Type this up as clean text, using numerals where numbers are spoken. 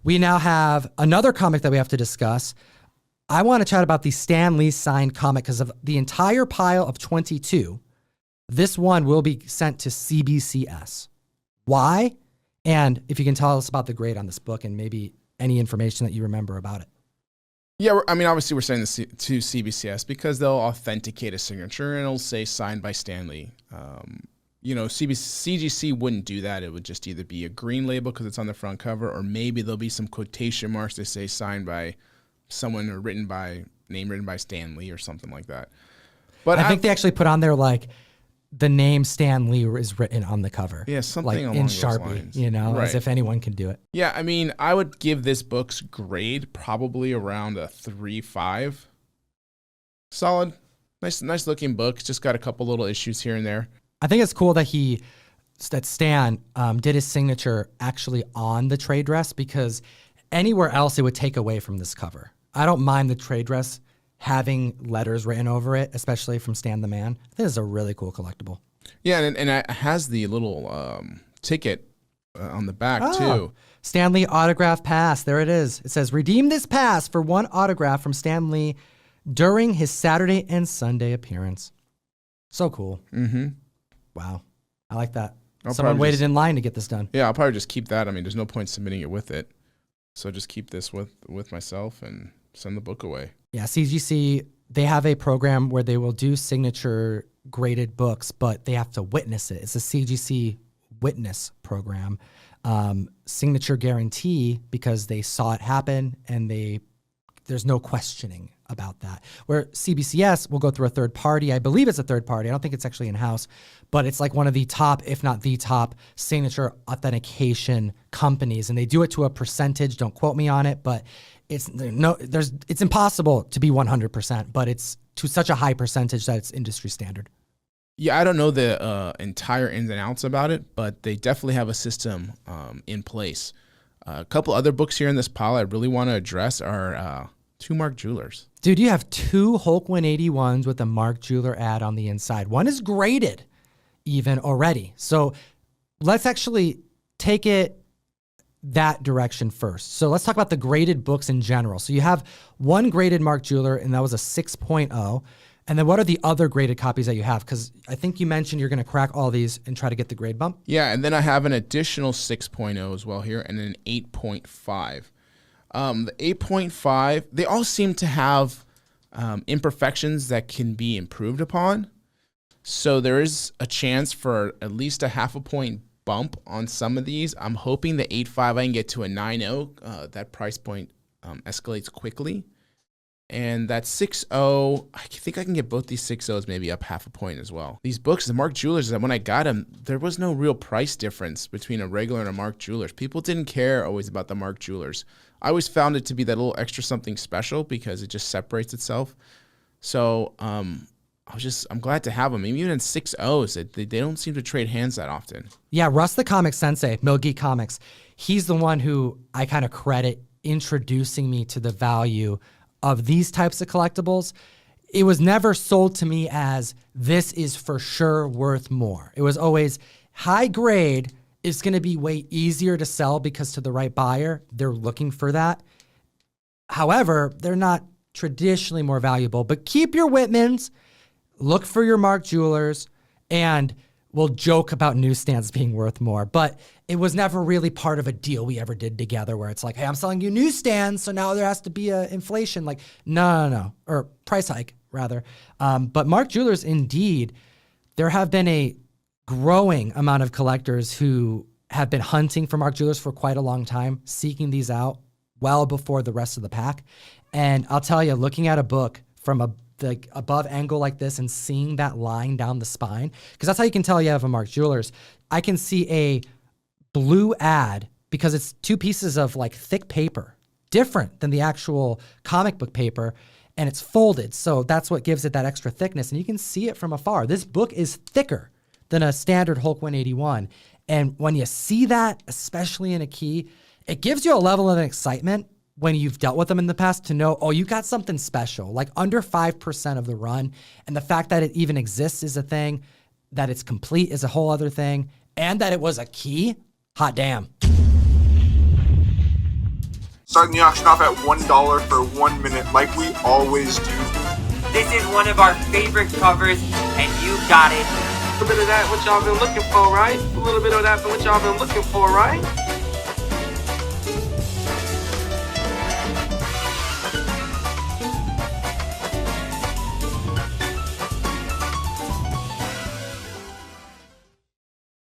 we now have another comic that we have to discuss. I want to chat about the Stan Lee signed comic because of the entire pile of 22. This one will be sent to CBCS. Why? And if you can tell us about the grade on this book and maybe any information that you remember about it. Yeah, I mean, obviously we're sending this to CBCS because they'll authenticate a signature and it'll say signed by Stan Lee. CGC wouldn't do that. It would just either be a green label because it's on the front cover, or maybe there'll be some quotation marks that say signed by someone or name written by Stan Lee or something like that. But I think they actually put on there like the name Stan Lee is written on the cover. Yeah, something like along in those Sharpie, lines. As if anyone can do it. Yeah, I mean, I would give this book's grade probably around a 3.5. Solid, nice looking book. Just got a couple little issues here and there. I think it's cool that Stan did his signature actually on the trade dress, because anywhere else it would take away from this cover. I don't mind the trade dress having letters written over it, especially from Stan the Man. I think it's a really cool collectible. Yeah, and it has the little ticket on the back too. Stan Lee autograph pass. There it is. It says, redeem this pass for one autograph from Stan Lee during his Saturday and Sunday appearance. So cool. Mm-hmm. Wow. I like that. Someone waited in line to get this done. Yeah, I'll probably just keep that. I mean, there's no point submitting it with it. So just keep this with myself and send the book away. Yeah, CGC, they have a program where they will do signature graded books, but they have to witness it. It's a CGC witness program. Signature guarantee, because they saw it happen and there's no questioning about that. Where CBCS will go through a third party. I believe it's a third party. I don't think it's actually in-house, but it's like one of the top, if not the top, signature authentication companies. And they do it to a percentage. Don't quote me on it, but it's impossible to be 100%, but it's to such a high percentage that it's industry standard. Yeah, I don't know the entire ins and outs about it, but they definitely have a system in place. A couple other books here in this pile I really want to address are two Mark Jewelers. Dude, you have two Hulk 181s with a Mark Jeweler ad on the inside. One is graded even already. So let's actually take it that direction first. So let's talk about the graded books in general. So you have one graded Mark Jeweler, and that was a 6.0. And then what are the other graded copies that you have? Because I think you mentioned you're going to crack all these and try to get the grade bump. Yeah, and then I have an additional 6.0 as well here, and an 8.5. The 8.5, they all seem to have imperfections that can be improved upon. So there is a chance for at least a 0.5 point bump on some of these. I'm hoping the 8.5 I can get to a 9.0. That price point escalates quickly. And that 6.0, I think I can get both these 6.0s maybe up 0.5 point as well. These books, the Mark Jewelers, when I got them, there was no real price difference between a regular and a Mark Jewelers. People didn't care always about the Mark Jewelers. I always found it to be that little extra something special because it just separates itself. So I'm glad to have them. Even in 6.0s, they don't seem to trade hands that often. Yeah, Russ the Comic Sensei, Mill Geek Comics, he's the one who I kind of credit introducing me to the value of these types of collectibles. It was never sold to me as this is for sure worth more. It was always high grade is going to be way easier to sell because to the right buyer, they're looking for that. However, they're not traditionally more valuable, but keep your Whitmans, look for your Mark Jewelers, and we'll joke about newsstands being worth more, but it was never really part of a deal we ever did together where it's like, hey, I'm selling you newsstands, so now there has to be a inflation. Like, no, or price hike, rather. But Mark Jewelers, indeed, there have been a growing amount of collectors who have been hunting for Mark Jewelers for quite a long time, seeking these out well before the rest of the pack. And I'll tell you, looking at a book from the above angle like this and seeing that line down the spine, because that's how you can tell you have a Mark Jewelers. I can see a blue ad because it's two pieces of like thick paper, different than the actual comic book paper, and it's folded. So that's what gives it that extra thickness, and you can see it from afar. This book is thicker than a standard Hulk 181. And when you see that, especially in a key, it gives you a level of excitement when you've dealt with them in the past to know, oh, you got something special, like under 5% of the run. And the fact that it even exists is a thing, that it's complete is a whole other thing, and that it was a key, hot damn. Starting the auction off at $1 for 1 minute, like we always do. This is one of our favorite covers, and you got it. A little bit of that, what y'all been looking for, right? A little bit of that, what y'all been looking for, right?